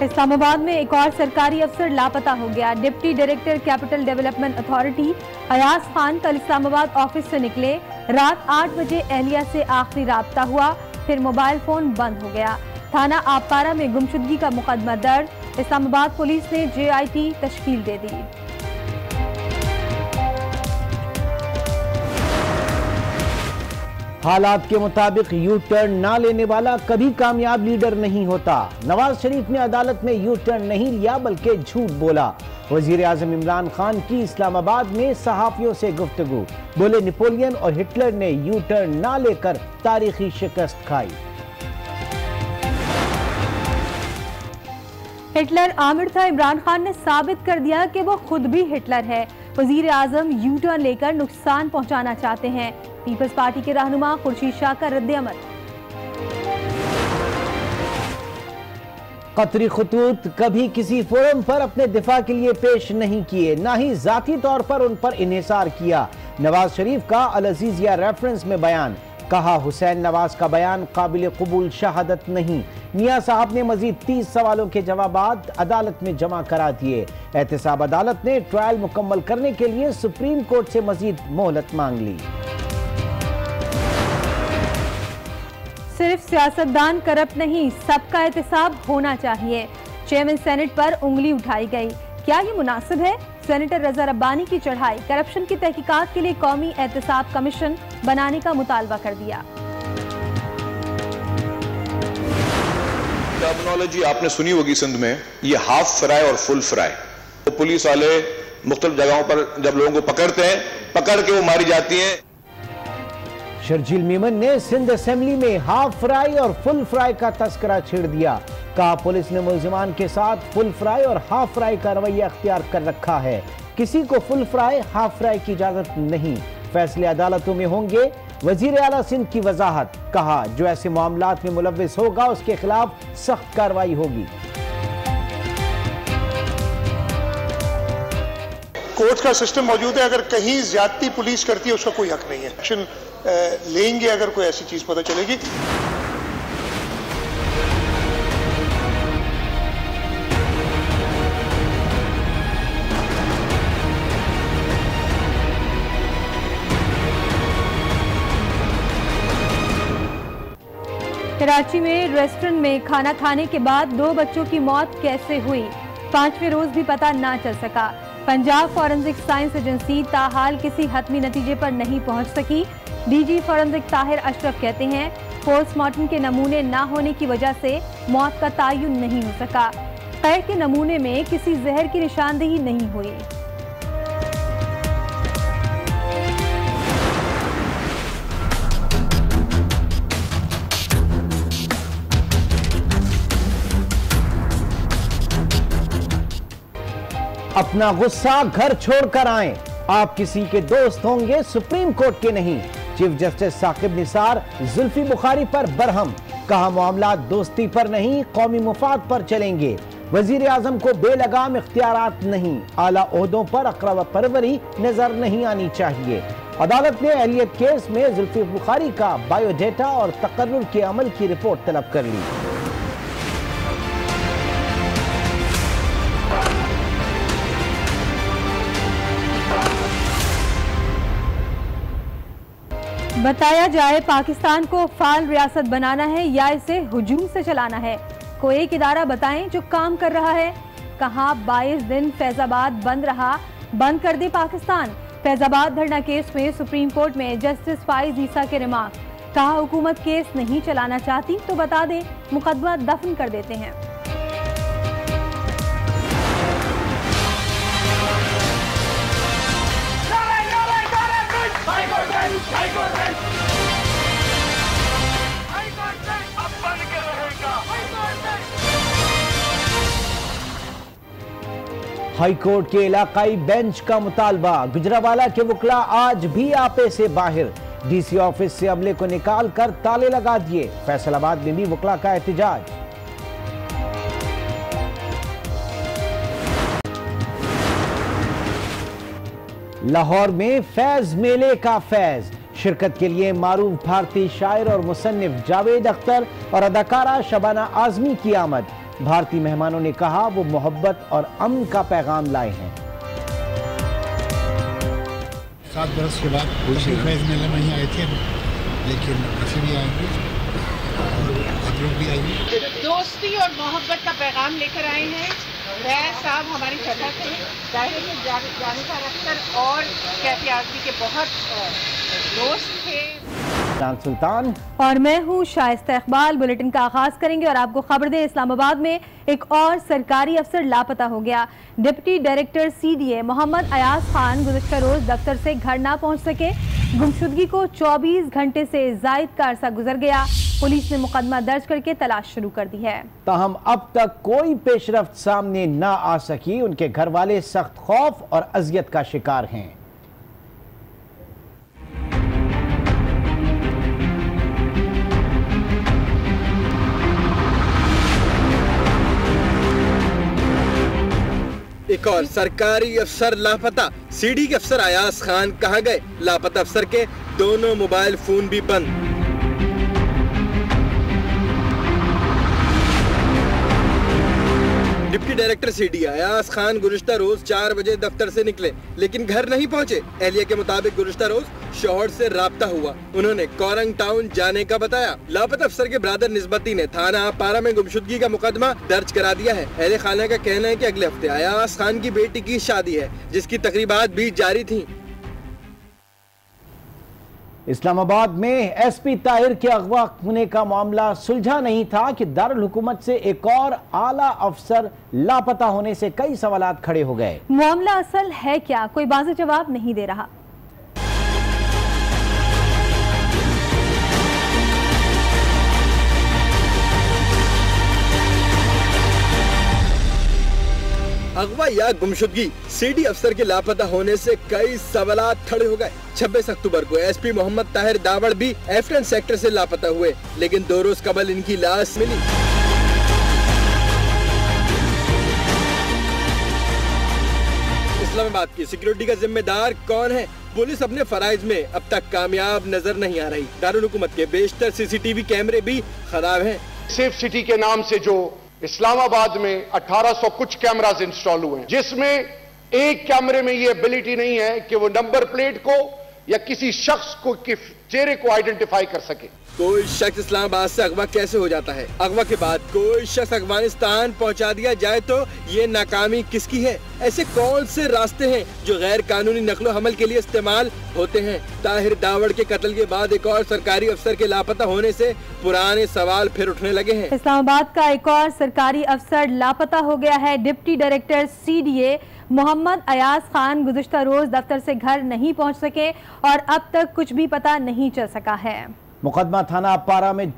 इस्लामाबाद में एक और सरकारी अफसर लापता हो गया। Deputy director capital development authority Ayaz Khan कल इस्लामाबाद ऑफिस से निकले। रात 8 बजे एहलिया से आखिरी राब्ता हुआ, फिर मोबाइल फोन बंद हो गया। थाना आपपारा में गुमशुदगी का मुकदमा दर्ज। इस्लामाबाद पुलिस ने JIT तश्कील दे दी। हालात के मुताबिक यू टर्न ना लेने वाला कभी कामयाब लीडर नहीं होता। नवाज शरीफ ने अदालत में यू टर्न नहीं लिया बल्कि झूठ बोला। वजीर आजम इमरान खान की इस्लामाबाद में सहाफियों से गुफ्तगू, बोले नेपोलियन और हिटलर ने यू टर्न ना लेकर तारीखी शिकस्त खाई। हिटलर आमिर था, इमरान खान ने साबित कर दिया कि वो खुद भी हिटलर है। वजीर आजम यू टर्न लेकर नुकसान पहुंचाना चाहते हैं। पीपल्स पार्टी के रहनुमा खुर्शीद शाह का रद्द-ए-अमल। कतरी खतूत कभी किसी फोरम पर अपने दिफा के लिए पेश नहीं किए, ना ही जाती तौर पर उन पर इन्हिसार किया। नवाज शरीफ का अल अजीजिया रेफरेंस में बयान, कहा हुसैन नवाज का बयान काबिल कबूल शहादत नहीं। मियां साहब ने मजीद 30 सवालों के जवाबात अदालत में जमा करा दिए। एहतसाब अदालत ने ट्रायल मुकम्मल करने के लिए सुप्रीम कोर्ट से मजीद मोहलत मांग ली। सिर्फ सियासतदान करप्ट नहीं, सबका एहतसाब होना चाहिए। चेयरमैन सेनेट पर उंगली उठाई गई, क्या ये मुनासिब है? सेनेटर रजा रब्बानी की चढ़ाई, करप्शन की तहकीकात के लिए कौमी एहतसाब कमीशन बनाने का मुतालबा कर दिया। टर्मिनोलॉजी आपने सुनी होगी सिंध में, ये हाफ फ्राई और फुल फ्राई। तो पुलिस वाले मुख्तलिफ जगहों पर जब लोगों को पकड़ते हैं, पकड़ के वो मारी जाती हैं। शर्जील मेमन ने सिंध असेंबली में हाफ फ्राई और फुल फ्राई का तस्करा छेड़ दिया, कहा पुलिस ने मुलजिमान के साथ फुल फ्राई और हाफ फ्राई का रवैया अख्तियार कर रखा है। किसी को फुल फ्राई हाफ फ्राई की इजाजत नहीं, फैसले अदालतों में होंगे। वजीर आला सिंध की वजाहत, कहा जो ऐसे मामलात में मुलव्विस होगा उसके खिलाफ सख्त कार्रवाई होगी। कोर्ट का सिस्टम मौजूद है, अगर कहीं ज्यादती पुलिस करती है उसका कोई हक नहीं है। एक्शन लेंगे अगर कोई ऐसी चीज पता चलेगी। कराची में रेस्टोरेंट में खाना खाने के बाद 2 बच्चों की मौत कैसे हुई, 5वें रोज भी पता ना चल सका। पंजाब फॉरेंसिक साइंस एजेंसी ताहाल किसी हतमी नतीजे पर नहीं पहुंच सकी। DG फॉरेंसिक ताहिर अशरफ कहते हैं पोस्टमार्टम के नमूने ना होने की वजह से मौत का तायुन नहीं हो सका। कैद के नमूने में किसी जहर की निशानदेही नहीं हुई। अपना गुस्सा घर छोड़कर आएं, आप किसी के दोस्त होंगे, सुप्रीम कोर्ट के नहीं। चीफ जस्टिस साकिब निसार जुल्फी बुखारी पर बरहम, कहा मामला दोस्ती पर नहीं कौमी मुफाद पर चलेंगे। वजीर आजम को बेलगाम इख्तियारात नहीं, आला ओहदों पर अकरवा परवरी नजर नहीं आनी चाहिए। अदालत ने अहलियत केस में जुल्फी बुखारी का बायोडेटा और तकर्रुर के अमल की रिपोर्ट तलब कर ली। बताया जाए पाकिस्तान को फाल रियासत बनाना है या इसे हुजूम से चलाना है, कोई एक इदारा बताएं जो काम कर रहा है। कहा 22 दिन फैजाबाद बंद रहा, बंद कर दे पाकिस्तान। फैजाबाद धरना केस में सुप्रीम कोर्ट में जस्टिस फाइज ईसा के रिमार्क, कहा हुकूमत केस नहीं चलाना चाहती तो बता दे, मुकदमा दफन कर देते हैं। हाई कोर्ट के इलाकाई बेंच का मुतालबा, गुजरावाला के वकला आज भी आपे से बाहर। DC ऑफिस से अमले को निकाल कर ताले लगा दिए। फैसलाबाद में भी वकला का एहतजाज। लाहौर में फैज मेले का फैज, शिरकत के लिए मारूफ भारतीय शायर और मुसन्निफ जावेद अख्तर और अदाकारा शबाना आजमी की आमद। भारतीय मेहमानों ने कहा वो मोहब्बत और अमन का पैगाम लाए हैं। 7 बरस के बाद तशरीफ फैज़ मेले में ही आए थे, लेकिन ऐसे भी आएंगे और आप लोग भी आएंगे। दोस्ती और मोहब्बत का पैगाम लेकर आए हैं। वह साहब हमारी जगह थे, दायरे में जानिसार अख्तर और कैफी आज़मी के बहुत दोस्त थे। सुल्तान और मैं हूँ शाइस्ता इकबाल। बुलेटिन का आगाज करेंगे और आपको खबर दें, इस्लामाबाद में एक और सरकारी अफसर लापता हो गया। Deputy director CDA Mohammad Ayaz Khan गुज़श्ता रोज दफ्तर से घर ना पहुँच सके। गुमशुदगी को 24 घंटे से जायद का अरसा गुजर गया। पुलिस ने मुकदमा दर्ज करके तलाश शुरू कर दी है। ताहम अब तक कोई पेशरफ्त सामने ना आ सकी। उनके घर वाले सख्त खौफ और अजियत का शिकार हैं। एक और सरकारी अफसर लापता। CD के अफसर अयाज खान कहाँ गए? लापता अफसर के दोनों मोबाइल फोन भी बंद। Deputy director CD Ayaz Khan गुज़श्ता रोज 4 बजे दफ्तर से निकले, लेकिन घर नहीं पहुंचे। एहलिया के मुताबिक गुज़श्ता रोज शौहर से राब्ता हुआ, उन्होंने कोरंग टाउन जाने का बताया। लापता अफसर के ब्रादर निस्बती ने थाना पारा में गुमशुदगी का मुकदमा दर्ज करा दिया है। अहले खाना का कहना है कि अगले हफ्ते अयाज खान की बेटी की शादी है, जिसकी तकरीबात भी जारी थी। इस्लामाबाद में SP ताहिर के अगवा होने का मामला सुलझा नहीं था कि दारुल हुकूमत से एक और आला अफसर लापता होने से कई सवालात खड़े हो गए। मामला असल है क्या, कोई वाज़ेह जवाब नहीं दे रहा। अगवा या गुमशुदगी, CD अफसर के लापता होने से कई सवालात खड़े हो गए। 26 अक्टूबर को SP मोहम्मद ताहिर दावड़ भी एफटन सेक्टर से लापता हुए, लेकिन 2 रोज कबल इनकी लाश मिली। इस्लामाबाद की सिक्योरिटी का जिम्मेदार कौन है? पुलिस अपने फराइज में अब तक कामयाब नजर नहीं आ रही। दारुल हुकूमत के बेशतर CCTV कैमरे भी खराब हैं। सेफ सिटी के नाम से जो इस्लामाबाद में 1800 कुछ कैमरास इंस्टॉल हुए हैं, जिसमें एक कैमरे में ये एबिलिटी नहीं है कि वो नंबर प्लेट को या किसी शख्स को के चेहरे को आइडेंटिफाई कर सके। कोई शख्स इस्लामाबाद से अगवा कैसे हो जाता है? अगवा के बाद कोई शख्स अफगानिस्तान पहुंचा दिया जाए तो ये नाकामी किसकी है? ऐसे कौन से रास्ते हैं जो गैर कानूनी नकलो हमल के लिए इस्तेमाल होते हैं? ताहिर दावड़ के कत्ल के बाद एक और सरकारी अफसर के लापता होने से पुराने सवाल फिर उठने लगे हैं। इस्लामाबाद का एक और सरकारी अफसर लापता हो गया है। Deputy director CDA Mohammad Ayaz Khan गुज़श्ता रोज दफ्तर से घर नहीं पहुंच सके और अब तक कुछ भी पता नहीं चल सका है। मुकदमा थाना पारा में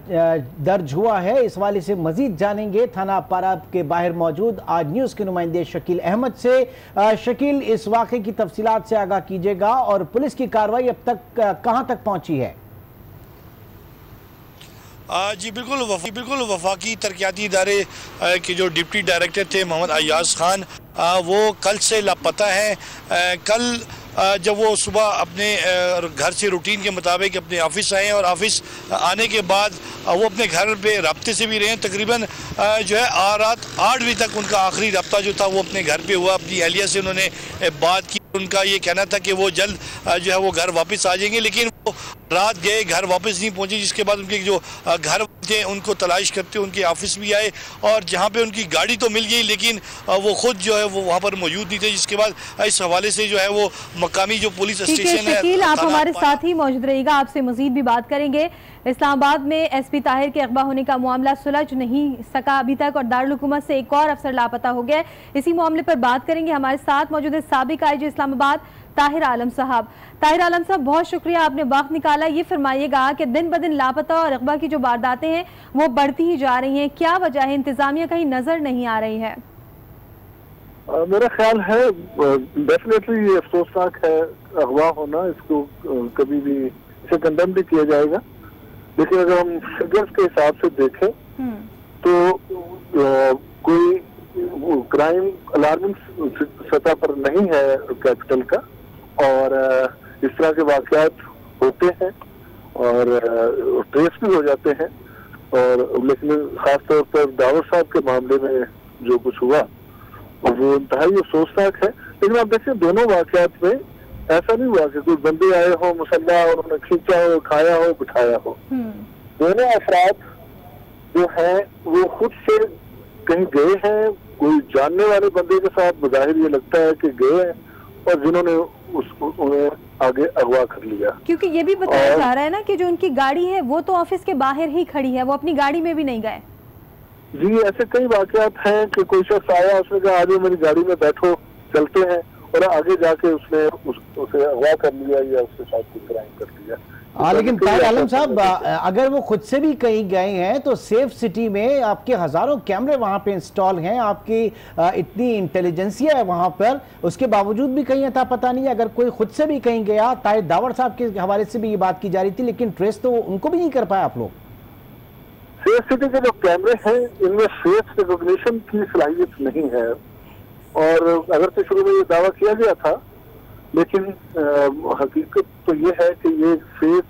दर्ज हुआ है। इस वाले से मजीद जानेंगे थाना पारा के बाहर मौजूद आज न्यूज़ के नुमाइंदे शकील अहमद से। शकील, इस वाक़े की तफसीलात से आगाह कीजिएगा और पुलिस की कार्रवाई अब तक कहां तक पहुंची है? जी बिल्कुल वफाकी तरक्याती इदारे के जो डिप्टी डायरेक्टर थे मोहम्मद अयाज खान, वो कल से लापता हैं। कल जब वो सुबह अपने घर से रूटीन के मुताबिक अपने ऑफिस आए और ऑफिस आने के बाद वो अपने घर पे राब्ते से भी रहे। तकरीबन जो है रात 8 बजे तक उनका आखिरी राब्ता जो था वो अपने घर पे हुआ। अपनी अहलिया से उन्होंने बात की। उनका ये कहना था कि वो जल्द जो है वो घर वापस आ जाएंगे, लेकिन वो रात गए, घर वापस नहीं पहुंचे। जिसके बाद उनके जो घर थे उनको तलाश करते उनके ऑफिस भी आए और जहां पे उनकी गाड़ी तो मिल गई, लेकिन वो खुद जो है वो वहां पर मौजूद नहीं थे। जिसके बाद इस हवाले से जो है वो मकामी जो पुलिस स्टेशन है। शकील, आप हमारे साथ ही मौजूद रहिएगा, आपसे मजीद भी बात करेंगे। इस्लामाबाद में SP ताहिर के अगवा होने का मामला सुलझ नहीं सका अभी तक और दारुल हुकूमत से एक और अफसर लापता हो गया। इसी मामले पर बात करेंगे। हमारे साथ मौजूद है साबिक IG इस्लामाबाद ताहिर आलम साहब। ताहिर आलम साहब, बहुत शुक्रिया, आपने वक्त निकाला। ये फरमाइएगा कि दिन ब दिन लापता और अगवा की जो वारदातें हैं वो बढ़ती ही जा रही हैं, क्या वजह है? इंतजामिया कहीं नजर नहीं आ रही है? मेरा ख्याल है डेफिनेटली ये अफसोसनाक है अगवा होना, इसको कभी भी इसे कंडेम भी किया जाएगा। लेकिन अगर हम फिगर्स के हिसाब से देखें तो कोई क्राइम अलार्मिंग सतह पर नहीं है कैपिटल का, और इस तरह के वाकयात होते हैं और ट्रेस भी हो जाते हैं। और लेकिन खासतौर पर दावर साहब के मामले में जो कुछ हुआ वो इंतहाई अफसोसनाक है। लेकिन आप देखिए दोनों वाकयात में ऐसा नहीं हुआ कि कोई बंदे आए हो मुसल्ला और उन्होंने खींचा हो, खाया हो, बिठाया हो। दोनों अफराद जो है वो खुद से कहीं गए हैं, कोई जानने वाले बंदे के साथ बज़ाहिर ये लगता है कि गए हैं और जिन्होंने उन्हें आगे अगवा कर लिया। क्योंकि ये भी बताया जा रहा है ना कि जो उनकी गाड़ी है वो तो ऑफिस के बाहर ही खड़ी है, वो अपनी गाड़ी में भी नहीं गए। जी ऐसे कई वाकयात हैं कि कोई शख्स आया, उसने कहा आज मेरी गाड़ी में बैठो चलते हैं, और आगे जाके उसने उसे अगवा कर लिया या उसके साथ कुछ क्राइम कर लिया। लेकिन ताहिर आलम साहब, अगर वो खुद से भी कहीं गए हैं तो सेफ सिटी में आपके हजारों कैमरे वहां पे इंस्टॉल हैं, आपकी इतनी इंटेलिजेंसिया है वहां पर, उसके बावजूद भी कहीं अता पता नहीं। अगर कोई खुद से भी कहीं गया, ताहिर दावर साहब के हवाले से भी ये बात की जा रही थी, लेकिन ट्रेस तो उनको भी नहीं कर पाए आप लोग। सेफ सिटी के जो कैमरे हैं इनमें फेस रिकॉग्निशन की सलाहियत नहीं है, और अगर तो शुरू में ये दावा किया गया था, लेकिन हकीकत तो ये है कि ये फेस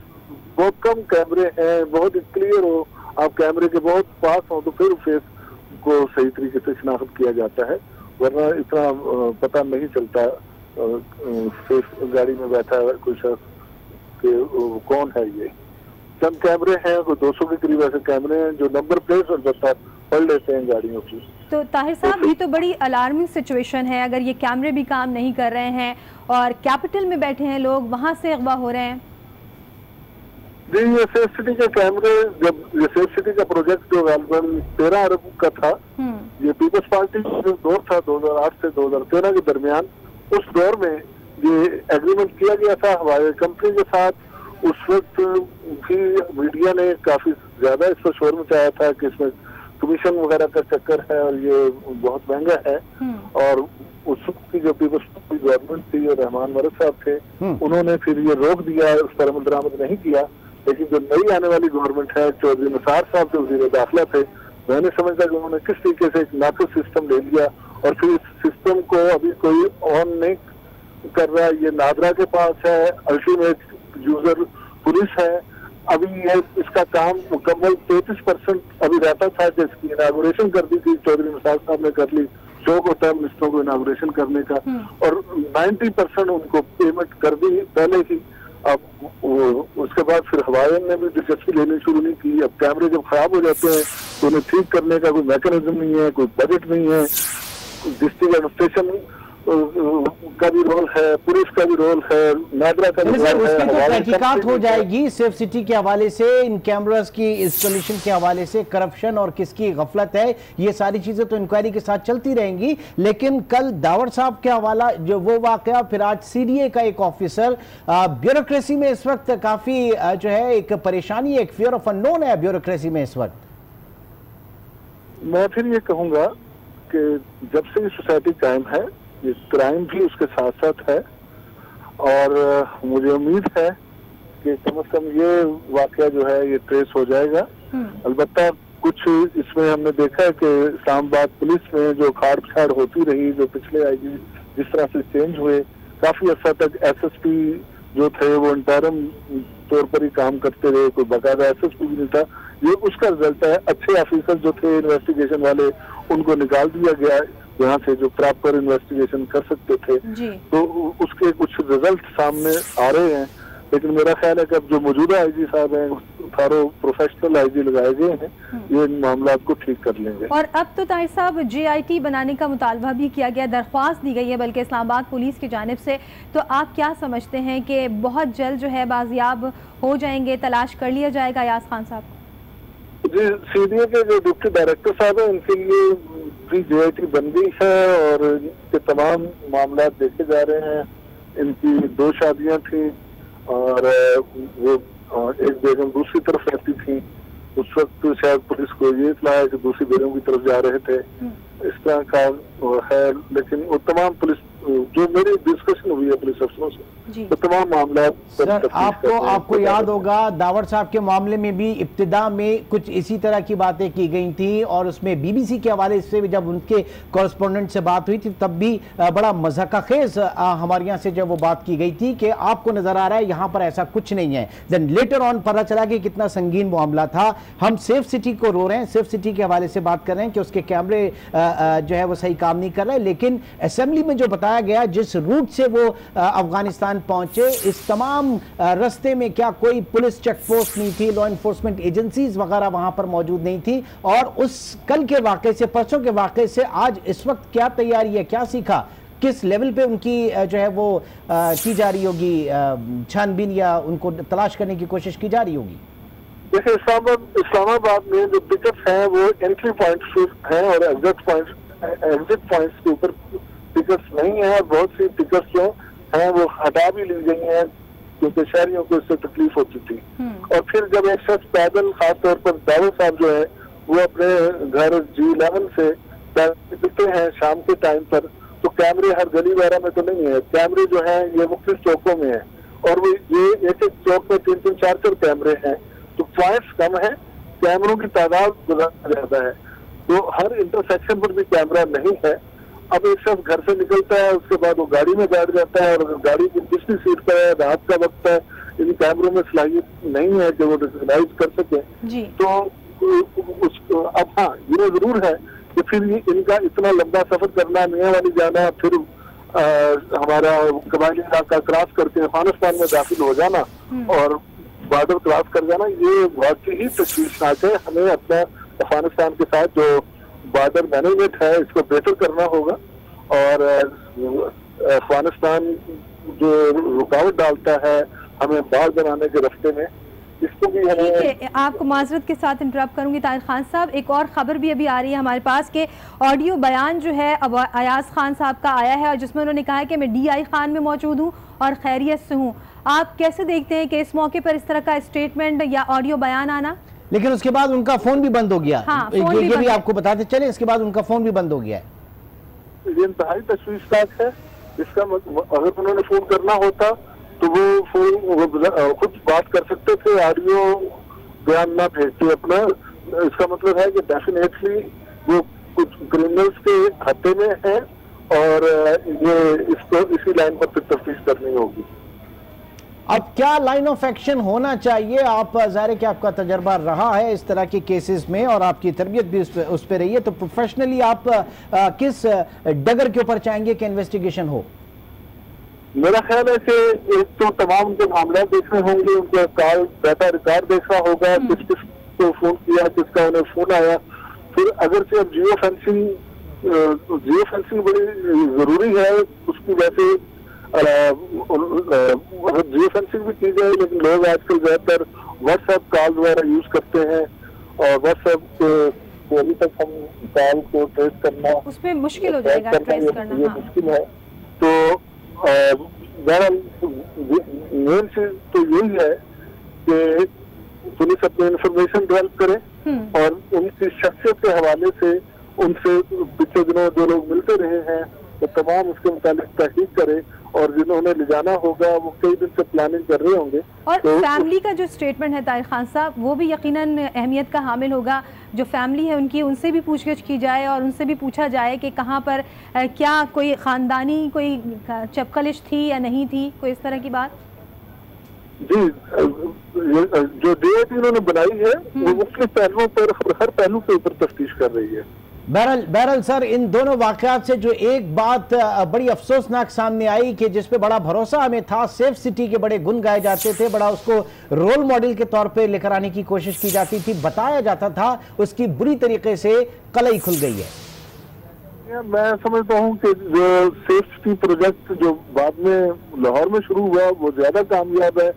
बहुत कम कैमरे हैं, बहुत क्लियर हो, आप कैमरे के बहुत पास हो तो फिर फेस को सही तरीके से शिनाख्त किया जाता है, वरना इतना पता नहीं चलता फेस गाड़ी में बैठा है कोई शख्स कि कौन है। ये चंद कैमरे हैं, कोई 200 के करीब ऐसे कैमरे हैं जो नंबर प्लेट और बता पढ़ लेते हैं गाड़ियों की। तो ताहिर साहब ये तो बड़ी अलार्मिंग सिचुएशन है, अगर ये कैमरे भी काम नहीं कर रहे हैं और कैपिटल में बैठे हैं लोग, वहां से अगवा हो रहे हैं। जी ये सेफ सिटी के कैमरे, जब ये सेफ सिटी का प्रोजेक्ट जो 13 अरब का था, ये पीपल्स पार्टी का जो दौर था 2008 से 2013 के दरमियान, उस दौर में ये एग्रीमेंट किया गया था हवाई कंपनी के साथ। उस वक्त भी मीडिया ने काफी ज्यादा इस पर शोर मचाया था कि इसमें कमीशन वगैरह का चक्कर है और ये बहुत महंगा है, और उस वक्त की जो पीपल्स पार्टी गवर्नमेंट थी और रहमान मरद साहब थे, उन्होंने फिर ये रोक दिया, उस पर अमल दरामद नहीं किया। लेकिन जो नई आने वाली गवर्नमेंट है, चौधरी निसार साहब जो वज़ीर दाखिला थे, मैंने समझा कि उन्होंने किस तरीके से एक नाकस सिस्टम ले लिया और फिर इस सिस्टम को अभी कोई ऑन नहीं कर रहा। ये नादरा के पास है, अल्टीमेट यूजर पुलिस है। अभी ये इसका काम मुकम्मल 33% अभी रहता था, जिसकी इनागुरेशन कर दी थी चौधरी निसार साहब ने कर ली, शौक होता है मिनिस्टरों को इनागुरेशन करने का, और 90% उनको पेमेंट कर दी पहले ही। अब उसके बाद फिर हवाईन ने भी दिलचस्पी लेनी शुरू नहीं की। अब कैमरे जब खराब हो जाते हैं तो उन्हें ठीक करने का कोई मैकेनिज्म नहीं है, कोई बजट नहीं है। डिस्ट्रिक्ट एडमिनिस्ट्रेशन का भी रोल है, पुलिस का भी रोल है, नादरा का भी रोल है। उसकी तो तहकीकात हो जाएगी सेफ सिटी के हवाले से, इन कैमरास की इंस्टॉलेशन के हवाले से, करप्शन और किसकी गफलत है, ये सारी चीजें तो इंक्वायरी के साथ चलती रहेंगी। लेकिन कल दावर साहब के हवाला जो वो वाकया, फिर आज सीडीए का एक ऑफिसर, ब्यूरोक्रेसी में इस वक्त काफी जो है एक परेशानी, एक फियर ऑफ अननोन है ब्यूरोक्रेसी में इस वक्त। मैं फिर ये कहूंगा कि जब से ये सोसाइटी कायम है, ये क्राइम भी उसके साथ साथ है, और मुझे उम्मीद है कि कम से कम ये वाकया जो है ये ट्रेस हो जाएगा। अलबत्ता कुछ इसमें हमने देखा है कि इस्लामाबाद पुलिस में जो खाड़ पिछाड़ होती रही, जो पिछले आईजी जिस तरह से चेंज हुए, काफी अर्सा तक एसएसपी जो थे वो इंटरम तौर पर ही काम करते रहे, कोई बाकायदा एसएसपी भी नहीं था। ये उसका रिजल्ट है। अच्छे ऑफिसर जो थे इन्वेस्टिगेशन वाले, उनको निकाल दिया गया यहाँ से, जो प्रॉपर इन्वेस्टिगेशन कर सकते थे। तो उसके कुछ रिजल्ट सामने आ रहे हैं। लेकिन मेरा ख्याल है कि अब जो मौजूदा आईजी साहब हैं, सारों प्रोफेशनल आईजी लगाए गए हैं, ये इन मामला को ठीक कर लेंगे। और अब तो ताहिर साहब JIT बनाने का मुतालबा भी किया गया, दरख्वास्त दी गई है बल्कि इस्लामाबाद पुलिस की जानिब से। तो आप क्या समझते हैं कि बहुत जल्द जो है बाजियाब हो जाएंगे, तलाश कर लिया जाएगा अयाज खान साहब? जी सीडीए के जो डिप्टी डायरेक्टर साहब हैं, उनके लिए भी JIT बन गई है और इनके तमाम मामला देखे जा रहे हैं। इनकी 2 शादियां थी और वो एक बेगम दूसरी तरफ रहती थी। उस वक्त शायद पुलिस को ये इत्तला है कि दूसरी बेगम की तरफ जा रहे थे, इस तरह का है। लेकिन वो तमाम पुलिस जो मेरी डिस्कशन कोऑर्डिनेशन हुई है पुलिस अफसरों से, तो तमाम मामला। सर आपको याद होगा दावर साहब के मामले में भी इब्तिदा में कुछ इसी तरह की बातें की गई थी और उसमें बीबीसी के हवाले से जब उनके कॉरेस्पोंडेंट से बात हुई थी तब भी बड़ा मज़ाक़खेज़ हमारे यहाँ से जब वो बात की गई थी कि आपको नजर आ रहा है यहाँ पर ऐसा कुछ नहीं है। देन लेटर ऑन पता चला कि कितना संगीन मामला था। हम सेफ सिटी को रो रहे हैं, सेफ सिटी के हवाले से बात कर रहे हैं कि उसके कैमरे जो है वो सही काम नहीं कर रहे, लेकिन असेंबली में जो बताया गया जिस रूट से वो अफगानिस्तान पहुंचे, इस तमाम रास्ते में क्या कोई पुलिस चेक पोस्ट नहीं थी, लॉ एनफोर्समेंट एजेंसीज वगैरह वहां पर मौजूद नहीं थी। और उस कल के वाकये से, परसों के वाकये से आज इस वक्त क्या तैयारी है, क्या सीखा, किस लेवल पे उनकी जो है वो की जा रही होगी छानबीन या उनको तलाश करने की कोशिश की जा रही होगी? जैसे इस्लामाबाद में जो पिकअप्स हैं वो एंट्री पॉइंट्स हैं और एग्जिट पॉइंट्स के ऊपर पिकअप्स नहीं है। बहुत सी पिकअप्स जो हैं वो हटा भी ली गई हैं क्योंकि शहरियों को इससे तकलीफ होती थी। और फिर जब एक शख्स पैदल, खासतौर पर दावर साहब जो है वो अपने घर G11 से निकलते हैं शाम के टाइम पर, तो कैमरे हर गली वगैरह में तो नहीं है। कैमरे जो है ये मुख्तलिफ चौकों में है और वो ये एक चौक में 3-3, 4-4 कैमरे हैं, तो पॉइंट्स कम है, कैमरों की तादाद ज्यादा है, तो हर इंटरसेक्शन पर भी कैमरा नहीं है। अब एक शख्स घर से निकलता है, उसके बाद वो गाड़ी में बैठ जाता है और गाड़ी की पिछली सीट पर है, रात का वक्त है, इन कैमरों में सलाहियत नहीं है कि वो रिकॉग्नाइज कर सके। तो अब हाँ ये जरूर है कि फिर इनका इतना लंबा सफर करना, मियां वाली जाना, फिर हमारा कबायली इलाका क्रॉस करके अफगानिस्तान में दाखिल हो जाना और बॉर्डर क्रॉस कर जाना, ये बहुत ही तशवीशनाक है। हमें अपना अफगानिस्तान के साथ जो बॉर्डर मैनेजमेंट है इसको बेहतर करना होगा और अफगानिस्तान जो रुकावट डालता है हमें बाढ़ बनाने के रास्ते में, इसको भी हमें। आपको माजरत के साथ इंटरप्ट करूंगी ताहिर खान साहब, एक और खबर भी अभी आ रही है हमारे पास के ऑडियो बयान जो है अब अयाज खान साहब का आया है और जिसमें उन्होंने कहा है कि मैं DI खान में मौजूद हूँ और खैरियत से हूँ। आप कैसे देखते हैं कि इस मौके पर इस तरह का स्टेटमेंट या ऑडियो बयान आना? लेकिन उसके बाद उनका फोन भी बंद हो गया। हाँ, ये भी आपको बताते चले, इसके बाद उनका फोन भी बंद हो गया है। ये इंतहाई तशवीशनाक है। इसका अगर उन्होंने फोन करना होता तो वो फोन खुद बात कर सकते थे, ऑडियो बयान ना भेजते अपना। इसका मतलब है कि डेफिनेटली वो कुछ क्रिमिनल्स के हाथे में है और ये इसको इसी लाइन पर फिर तफ्तीश करनी होगी। अब क्या लाइन ऑफ एक्शन होना चाहिए? आप ज़ाहिर कि आपका तजर्बा रहा है इस तरह के केसेस में और आपकी तरबियत भी उस पर रही है, तो प्रोफेशनली आप किस डगर के ऊपर चाहेंगे कि इन्वेस्टिगेशन हो? मेरा ख्याल है कि एक तो तमाम उनके मामला देखने होंगे, उनका कॉल डाटा रिकॉर्ड देखना होगा, किस किस को फोन किया, किसका उन्हें फोन आया। फिर अगर से अब जियो फेंसिंग बड़ी जरूरी है, उसकी वैसे जियो फेंसिंग भी की जाए, लेकिन लोग आजकल ज्यादातर व्हाट्सएप कॉल वगैरह यूज करते हैं और व्हाट्सएप को अभी तक हम कॉल को ट्रेस करना उसमें मुश्किल हो जाएगा, ट्रेस करना ये मुश्किल है। तो मेन चीज तो यही है कि पुलिस अपनी इंफॉर्मेशन डेवलप करे और उनकी शख्सियत के हवाले से उनसे पिछले दिनों जो लोग मिलते रहे हैं तो तमाम उसके मुताबिक तहकीक करे और जिन्होंने ले जाना होगा वो कई दिन से प्लानिंग कर रहे होंगे। और तो फैमिली का जो स्टेटमेंट है ताहिर खान साहब, वो भी यकीनन अहमियत का हामिल होगा। जो फैमिली है उनकी, उनसे भी पूछगिछ की जाए और उनसे भी पूछा जाए कि कहाँ पर क्या कोई ख़ानदानी कोई चपकलिश थी या नहीं थी, कोई इस तरह की बात। जी, जो DIT उन्होंने बनाई है वो मुख्तलिफ पहलुओं पर, हर पहलू के ऊपर तफ्तीश कर रही है। बहरहाल सर, इन दोनों वाकयात से जो एक बात बड़ी अफसोसनाक सामने आई कि जिस पे बड़ा भरोसा हमें था, सेफ सिटी के बड़े गुण गाए जाते थे, बड़ा उसको रोल मॉडल के तौर पे लेकर आने की कोशिश की जाती थी, बताया जाता था, उसकी बुरी तरीके से कलई खुल गई है। मैं समझता हूँ कि जो सेफ सिटी प्रोजेक्ट जो बाद में लाहौर में शुरू हुआ वो ज्यादा कामयाब है।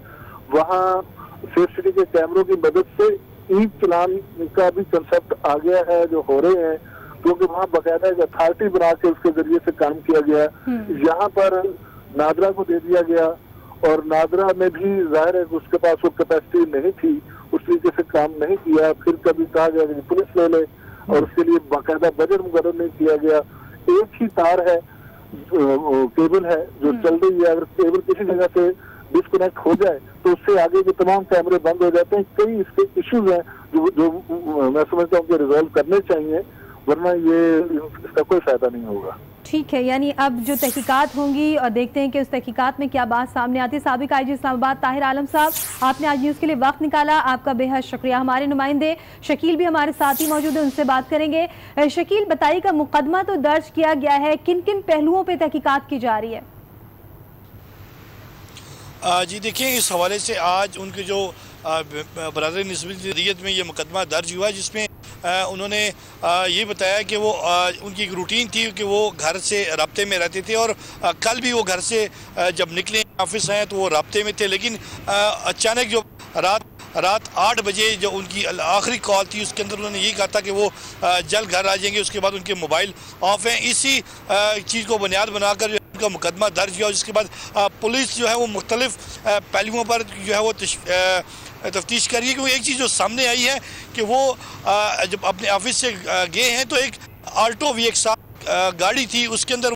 वहाँ सेफ सिटी के कैमरों की मदद से ई चलान का भी कंसेप्ट आ गया है जो हो रहे हैं, क्योंकि वहाँ बाकायदा एक अथॉरिटी बना के उसके जरिए से काम किया गया। यहाँ पर नादरा को दे दिया गया और नादरा में भी जाहिर है उसके पास वो कैपेसिटी नहीं थी, उस तरीके से काम नहीं किया। फिर कभी कहा गया कि पुलिस ले ले और उसके लिए बाकायदा बजट मुकर्रर नहीं किया गया। एक ही तार है केबल है जो चल रही है, अगर केबल किसी जगह से डिस्कनेक्ट हो जाए तो उससे आगे के तमाम कैमरे बंद हो जाते हैं। कई इसके इश्यूज हैं जो मैं समझता हूँ कि रिजॉल्व करने चाहिए, वरना ये इसका कोई फायदा नहीं होगा। ठीक है, यानी अब जो तहकीकात होंगी और देखते हैं कि उस तहकीकात में क्या बात सामने आती है। साबिक आईजी इस्लामाबाद ताहिर आलम साहब, आपने आज न्यूज़ के लिए वक्त निकाला, आपका बेहद शुक्रिया। हमारे नुमाइंदे शकील भी हमारे साथ ही मौजूद है, उनसे बात करेंगे। शकील, बताइएगा, मुकदमा तो दर्ज किया गया है, किन किन पहलुओं पर तहकीकात की जा रही है? जी देखिए, इस हवाले से आज उनके जो बरादरी निस्बत में ये मुकदमा दर्ज हुआ है, जिसमें उन्होंने ये बताया कि वो उनकी एक रूटीन थी कि वो घर से राब्ते में रहते थे और कल भी वो घर से जब निकले ऑफिस आए तो वो राब्ते में थे, लेकिन अचानक जो रात 8 बजे जो उनकी आखिरी कॉल थी उसके अंदर उन्होंने यही कहा था कि वो जल्द घर आ जाएंगे। उसके बाद उनके मोबाइल ऑफ हैं। इसी चीज़ को बुनियाद बनाकर जो उनका मुकदमा दर्ज किया और जिसके बाद पुलिस जो है वो मुख्तलिफ पहलुओं पर जो है वो तफ्तीश कर रही है। क्योंकि एक चीज़ जो सामने आई है कि वो जब अपने ऑफिस से गए हैं तो एक आल्टो V1 गाड़ी थी, उसके अंदर